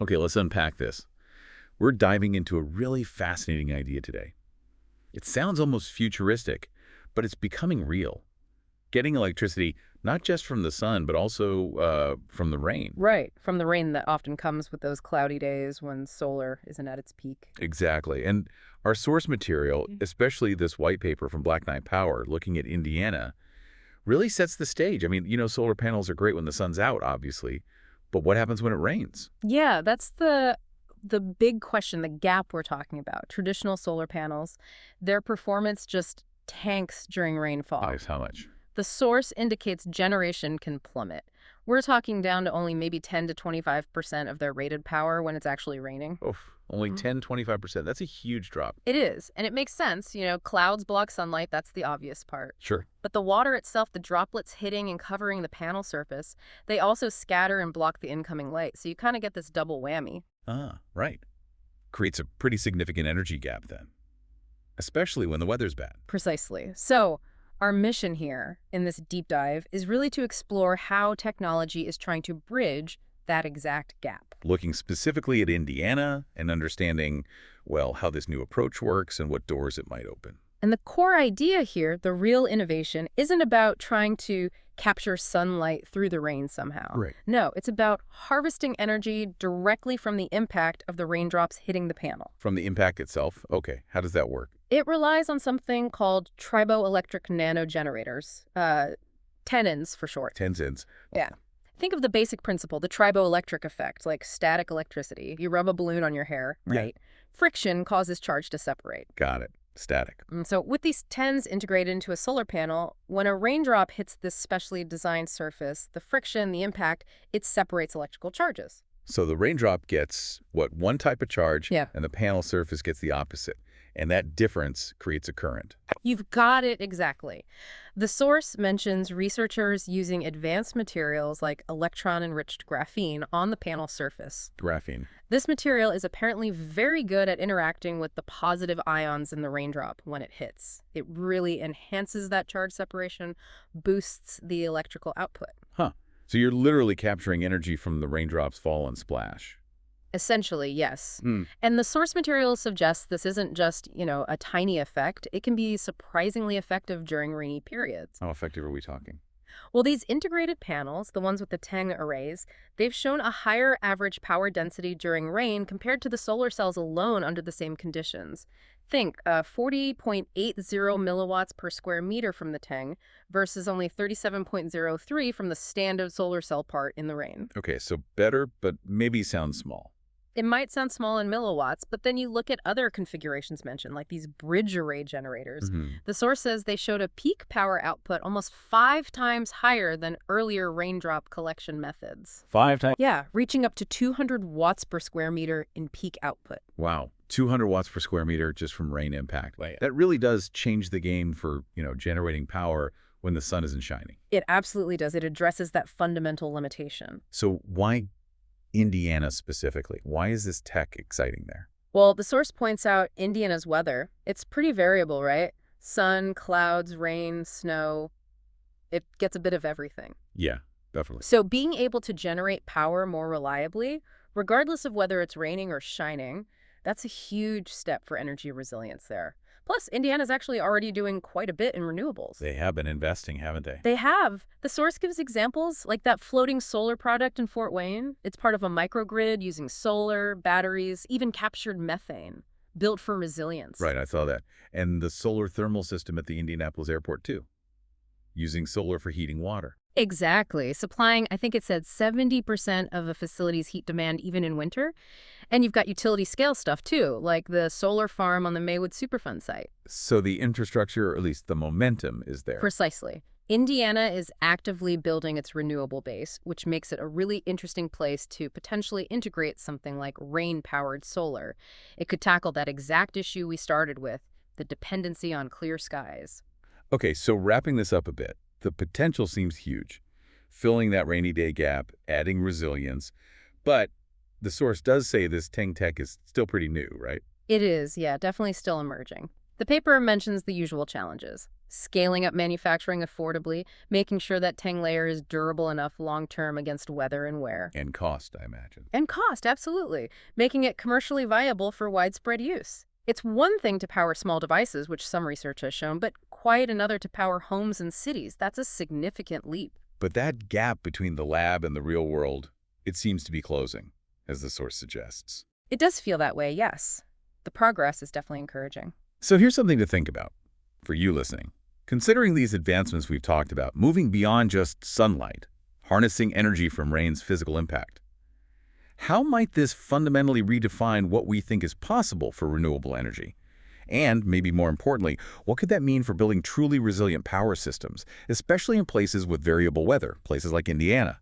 Okay, let's unpack this. We're diving into a really fascinating idea today. It sounds almost futuristic, but it's becoming real. Getting electricity not just from the sun, but also from the rain. Right, from the rain that often comes with those cloudy days when solar isn't at its peak. Exactly. And our source material, especially this white paper from Black Knight Power looking at Indiana, really sets the stage. I mean, solar panels are great when the sun's out, obviously, but what happens when it rains? Yeah, that's the big question, the gap we're talking about. Traditional solar panels, their performance just tanks during rainfall. Guys, how much? The source indicates generation can plummet. We're talking down to only maybe 10 to 25% of their rated power when it's actually raining. Oof, only Mhm. 10–25%. That's a huge drop. It is, and it makes sense. Clouds block sunlight, that's the obvious part. Sure. But the water itself, the droplets hitting and covering the panel surface, they also scatter and block the incoming light. So you kind of get this double whammy. Ah, right. Creates a pretty significant energy gap then, especially when the weather's bad. Precisely. So our mission here in this deep dive is really to explore how technology is trying to bridge that exact gap. Looking specifically at Indiana and understanding, well, how this new approach works and what doors it might open. And the core idea here, the real innovation, isn't about trying to capture sunlight through the rain somehow. Right. No, it's about harvesting energy directly from the impact of the raindrops hitting the panel. From the impact itself, okay, how does that work? It relies on something called triboelectric nanogenerators, TENNs for short. 10 cents. Yeah. Think of the basic principle, the triboelectric effect, like static electricity. You rub a balloon on your hair, Yeah. right? Friction causes charge to separate. Got it. Static. And so with these TENs integrated into a solar panel, when a raindrop hits this specially designed surface, the friction, the impact, it separates electrical charges. So the raindrop gets, one type of charge, Yeah. and the panel surface gets the opposite. And that difference creates a current. You've got it exactly. The source mentions researchers using advanced materials like electron-enriched graphene on the panel surface. Graphene. This material is apparently very good at interacting with the positive ions in the raindrop when it hits. It really enhances that charge separation, boosts the electrical output. Huh. So you're literally capturing energy from the raindrop's fall and splash. Essentially, yes. Hmm. And the source material suggests this isn't just, a tiny effect. It can be surprisingly effective during rainy periods. How effective are we talking? Well, these integrated panels, the ones with the TENG arrays, they've shown a higher average power density during rain compared to the solar cells alone under the same conditions. Think 40.80 milliwatts per square meter from the TENG versus only 37.03 from the standard solar cell part in the rain. Okay, so better, but maybe sounds small. It might sound small in milliwatts, but then you look at other configurations mentioned, like these bridge array generators. Mhm. The source says they showed a peak power output almost 5 times higher than earlier raindrop collection methods. 5 times? Yeah, reaching up to 200 watts per square meter in peak output. Wow. 200 watts per square meter just from rain impact. That really does change the game for, generating power when the sun isn't shining. It absolutely does. It addresses that fundamental limitation. So why Indiana specifically? Why is this tech exciting there? Well, the source points out Indiana's weather. It's pretty variable, right? Sun, clouds, rain, snow. It gets a bit of everything. Yeah, definitely. So being able to generate power more reliably, regardless of whether it's raining or shining, that's a huge step for energy resilience there. Plus, Indiana's actually already doing quite a bit in renewables. They have been investing, haven't they? They have. The source gives examples, like that floating solar product in Fort Wayne. It's part of a microgrid using solar, batteries, even captured methane, built for resilience. Right, I saw that. And the solar thermal system at the Indianapolis airport, too, using solar for heating water. Exactly. Supplying, I think it said 70% of a facility's heat demand even in winter. And you've got utility scale stuff too, like the solar farm on the Maywood Superfund site. So the infrastructure, or at least the momentum, is there. Precisely. Indiana is actively building its renewable base, which makes it a really interesting place to potentially integrate something like rain-powered solar. It could tackle that exact issue we started with, the dependency on clear skies. Okay, so wrapping this up a bit, the potential seems huge. Filling that rainy day gap, adding resilience. But the source does say this TENG tech is still pretty new, right? It is, yeah, definitely still emerging. The paper mentions the usual challenges: scaling up manufacturing affordably, making sure that Tang layer is durable enough long-term against weather and wear. And cost, I imagine. And cost, absolutely, making it commercially viable for widespread use. It's one thing to power small devices, which some research has shown, but quite another to power homes and cities. That's a significant leap. But that gap between the lab and the real world, it seems to be closing, as the source suggests. It does feel that way, yes. The progress is definitely encouraging. So here's something to think about for you listening. Considering these advancements we've talked about, moving beyond just sunlight, harnessing energy from rain's physical impact, how might this fundamentally redefine what we think is possible for renewable energy? And, maybe more importantly, what could that mean for building truly resilient power systems, especially in places with variable weather, places like Indiana?